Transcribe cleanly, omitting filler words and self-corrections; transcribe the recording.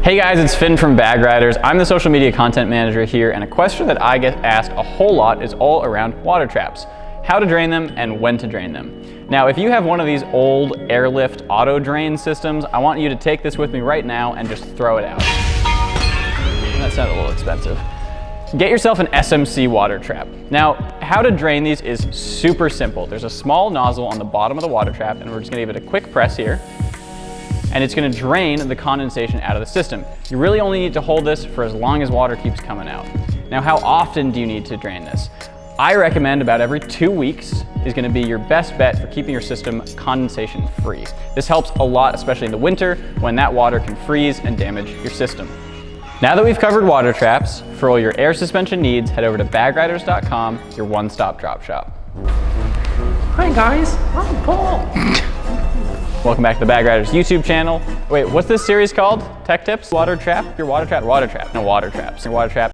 Hey guys, it's Finn from Bag Riders. I'm the social media content manager here, and a question that I get asked a whole lot is all around water traps. How to drain them and when to drain them. Now, if you have one of these old airlift auto drain systems, I want you to take this with me right now and just throw it out. That sounded a little expensive. Get yourself an SMC Water Trap. Now, how to drain these is super simple. There's a small nozzle on the bottom of the water trap, and we're just gonna give it a quick press here, and it's gonna drain the condensation out of the system. You really only need to hold this for as long as water keeps coming out. Now, how often do you need to drain this? I recommend about every 2 weeks is gonna be your best bet for keeping your system condensation free. This helps a lot, especially in the winter when that water can freeze and damage your system. Now that we've covered water traps, for all your air suspension needs, head over to bagriders.com, your one-stop drop shop. Hi guys, I'm Paul. Welcome back to the Bag Riders YouTube channel. Wait, what's this series called? Tech tips? Water trap? Your water trap? Water trap. No, water traps. Your water trap.